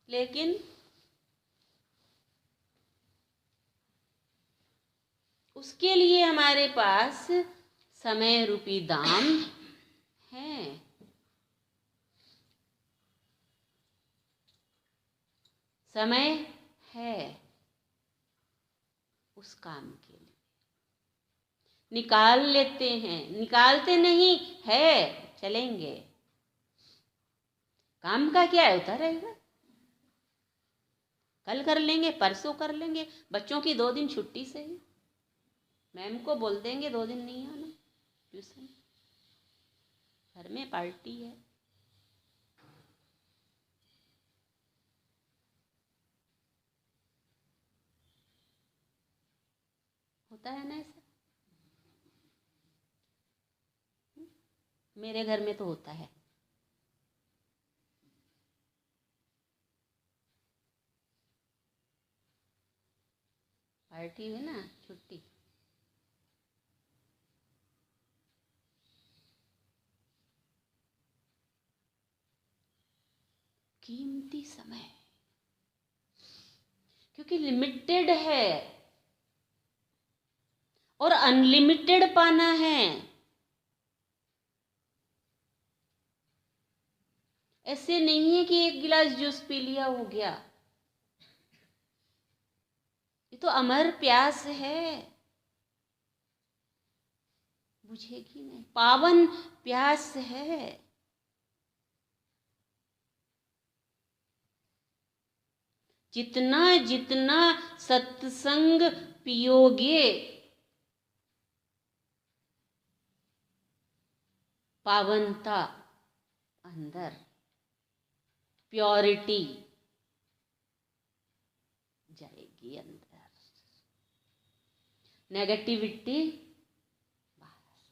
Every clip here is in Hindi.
लेकिन उसके लिए हमारे पास समय रूपी दाम है। समय है उस काम के लिए, निकाल लेते हैं, निकालते नहीं है, चलेंगे। काम का क्या होता रहेगा, कल कर लेंगे, परसों कर लेंगे। बच्चों की 2 दिन छुट्टी से ही मैम को बोल देंगे 2 दिन नहीं आना ट्यूशन, घर में पार्टी है। होता है ना ऐसा, मेरे घर में तो होता है। पार्टी है ना, छुट्टी। कीमती समय, क्योंकि लिमिटेड है और अनलिमिटेड पाना है। ऐसे नहीं है कि 1 गिलास जूस पी लिया हो गया, ये तो अमर प्यास है, बुझेगी नहीं, पावन प्यास है। जितना जितना सत्संग पियोगे, पावनता अंदर, प्योरिटी जाएगी अंदर, नेगेटिविटी बाहर।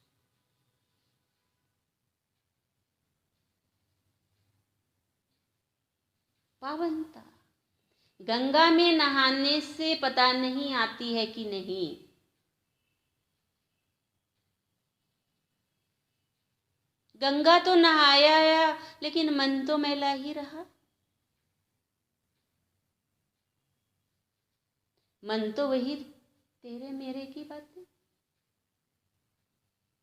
पावनता गंगा में नहाने से पता नहीं आती है कि नहीं, गंगा तो नहाया लेकिन मन तो मैला ही रहा, मन तो वही तेरे मेरे की बातें,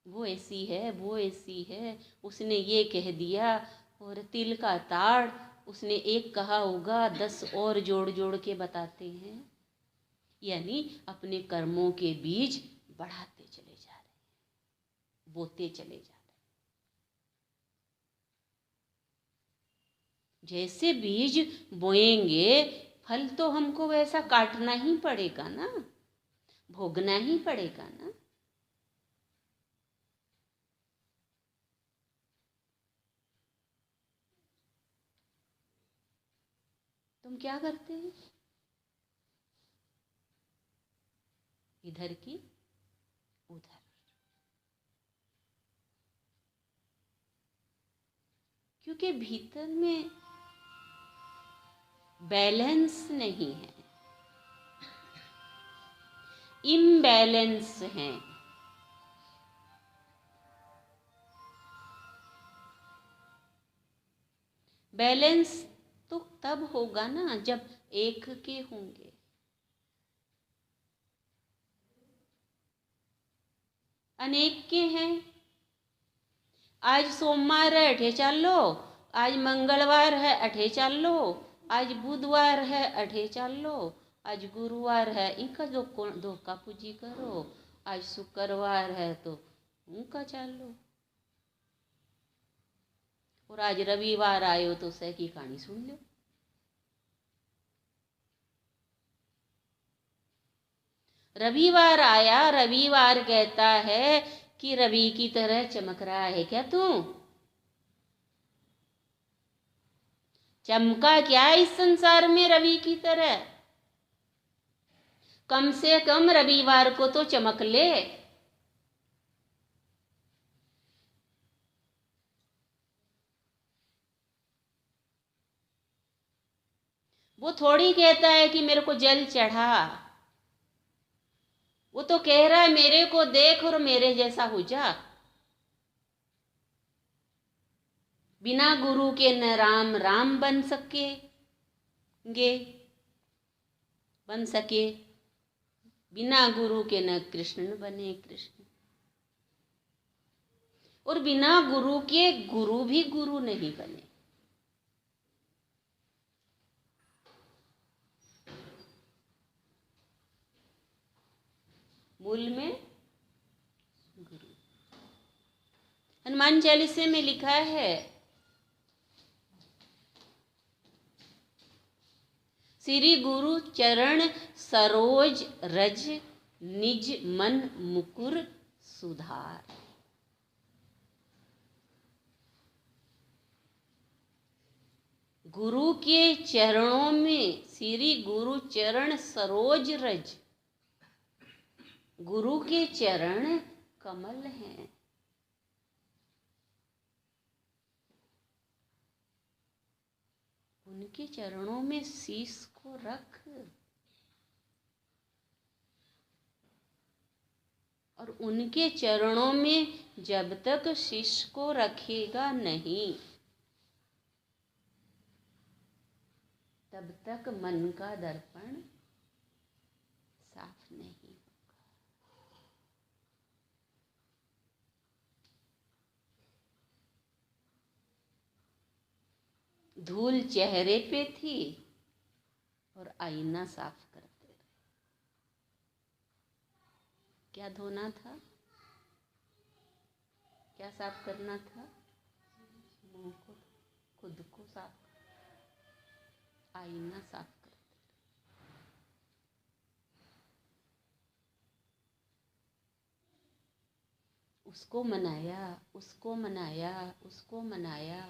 वो ऐसी है, वो ऐसी है, उसने ये कह दिया, और तिल का ताड़, उसने एक कहा होगा 10 और जोड़ जोड़ के बताते हैं। यानी अपने कर्मों के बीज बढ़ाते चले जा रहे हैं, बोते चले जा रहे हैं। जैसे बीज बोएंगे, फल तो हमको वैसा काटना ही पड़ेगा ना, भोगना ही पड़ेगा ना। तुम क्या करते हैं, इधर की उधर, क्योंकि भीतर में बैलेंस नहीं है, इम्बैलेंस है। बैलेंस तो तब होगा ना जब एक के होंगे। अनेक के हैं, आज सोमवार है अठे चल लो, आज मंगलवार है अठे चल लो, आज बुधवार है अठे चल लो, आज गुरुवार है इनका धोखा पूजी करो, आज शुक्रवार है तो उनका चल लो, और आज रविवार आयो तो सह की कहानी सुन लो। रविवार आया, रविवार कहता है कि रवि की तरह चमक रहा है क्या तू? चमका क्या इस संसार में रवि की तरह? कम से कम रविवार को तो चमक ले। वो थोड़ी कहता है कि मेरे को जल चढ़ा, वो तो कह रहा है मेरे को देख और मेरे जैसा हो जा। बिना गुरु के न राम राम बन सके, बन सके। बिना गुरु के न कृष्ण बने कृष्ण, और बिना गुरु के गुरु भी गुरु नहीं बने। मूल में गुरु। हनुमान चालीसे में लिखा है, श्री गुरु चरण सरोज रज, निज मन मुकुर सुधार। गुरु के चरणों में, श्री गुरु चरण सरोज रज, गुरु के चरण कमल हैं। उनके चरणों में शीश को रख, और उनके चरणों में जब तक शीश को रखेगा नहीं, तब तक मन का दर्पण साफ नहीं होगा। धूल चेहरे पे थी और आईना साफ करते रहे। क्या धोना था, क्या साफ करना था? मुंह को, खुद को साफ, आईना साफ करते रहे। उसको मनाया, उसको मनाया, उसको मनाया,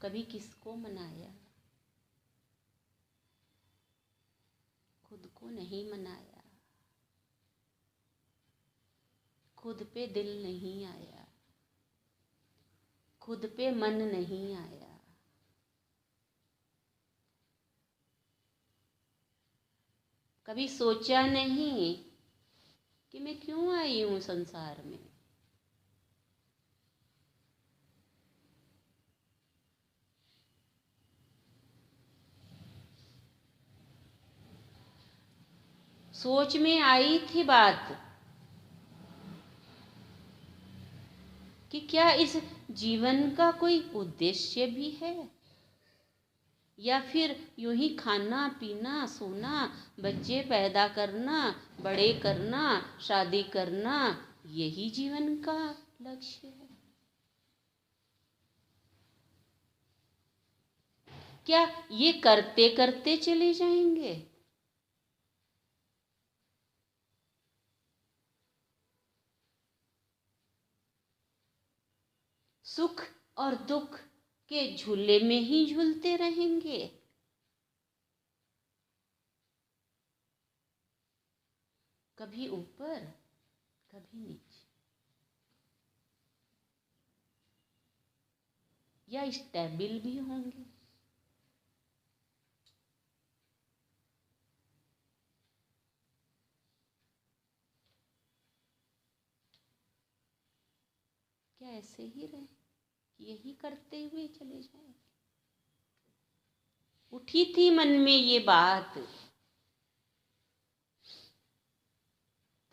कभी किसको मनाया? खुद को नहीं मनाया, खुद पे दिल नहीं आया, खुद पे मन नहीं आया। कभी सोचा नहीं कि मैं क्यों आई हूं संसार में। सोच में आई थी बात कि क्या इस जीवन का कोई उद्देश्य भी है, या फिर यूं ही खाना पीना सोना, बच्चे पैदा करना, बड़े करना, शादी करना, यही जीवन का लक्ष्य है? क्या ये करते करते चले जाएंगे? सुख और दुख के झूले में ही झूलते रहेंगे? कभी ऊपर कभी नीचे, या स्टेबल भी होंगे? क्या ऐसे ही रहे, यही करते हुए चले जाए? उठी थी मन में ये बात,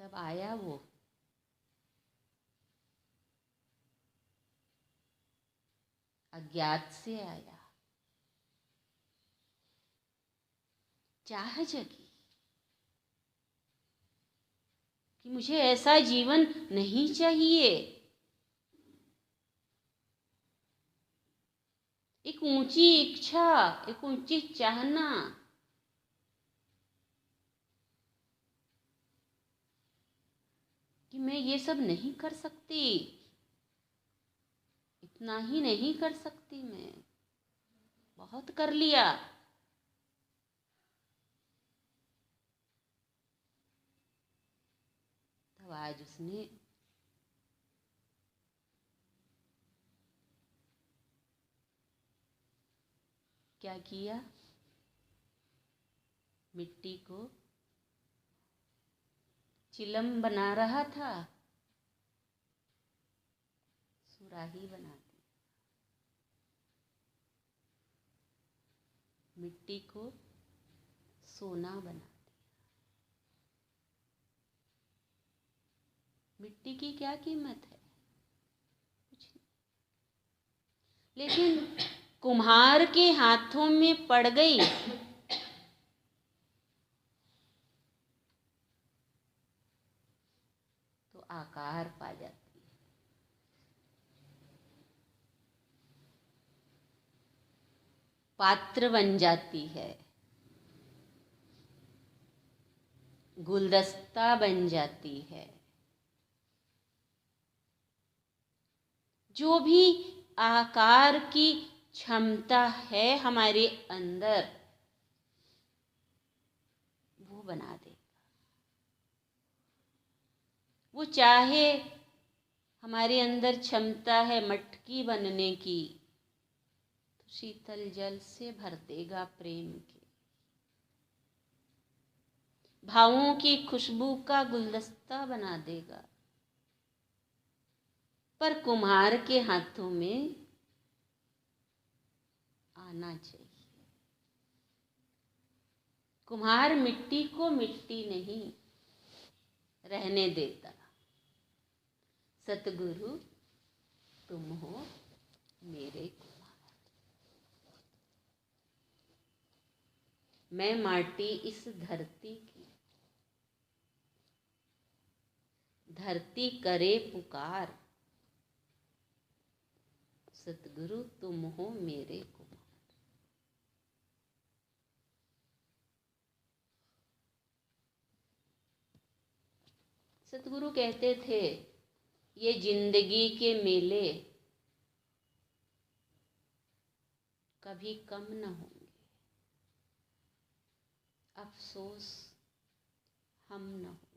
तब आया वो अज्ञात से आया, चाह जगी कि मुझे ऐसा जीवन नहीं चाहिए। एक ऊंची इच्छा, एक ऊंची चाहना कि मैं ये सब नहीं कर सकती, इतना ही नहीं कर सकती, मैं बहुत कर लिया। तब आज उसने क्या किया? मिट्टी को चिलम बना रहा था, सुराही बना दी। मिट्टी को सोना बना दिया। मिट्टी की क्या कीमत है? कुछ नहीं। लेकिन कुम्हार के हाथों में पड़ गई तो आकार पा जाती है। पात्र बन जाती है, गुलदस्ता बन जाती है। जो भी आकार की क्षमता है हमारे अंदर, वो बना देगा। वो चाहे हमारे अंदर क्षमता है मटकी बनने की, तो शीतल जल से भर देगा प्रेम के। भावों की खुशबू का गुलदस्ता बना देगा। पर कुम्हार के हाथों में आना चाहिए। कुम्हार मिट्टी को मिट्टी नहीं रहने देता। सतगुरु तुम हो मेरे कुम्हार। मैं माटी इस धरती की, धरती करे पुकार। सतगुरु तुम हो मेरे कुम्हार। सतगुरु कहते थे, ये जिंदगी के मेले कभी कम न होंगे, अफसोस हम न होंगे।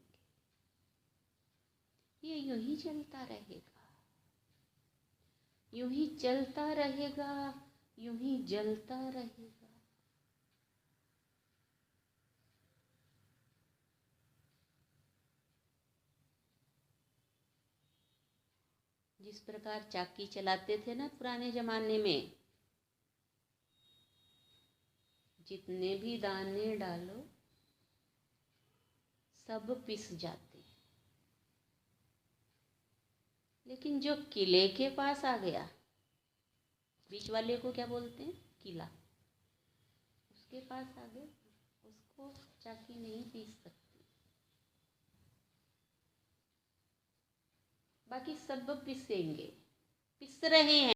ये यूं ही चलता रहेगा, यूं ही चलता रहेगा, यूं ही जलता रहेगा। जिस प्रकार चाकी चलाते थे ना पुराने जमाने में, जितने भी दाने डालो सब पिस जाते हैं। लेकिन जो किले के पास आ गया, बीच वाले को क्या बोलते हैं? किला। उसके पास आ गए, उसको चाकी नहीं पीस सकती। बाकी सब पिसेंगे, पिस रहे हैं।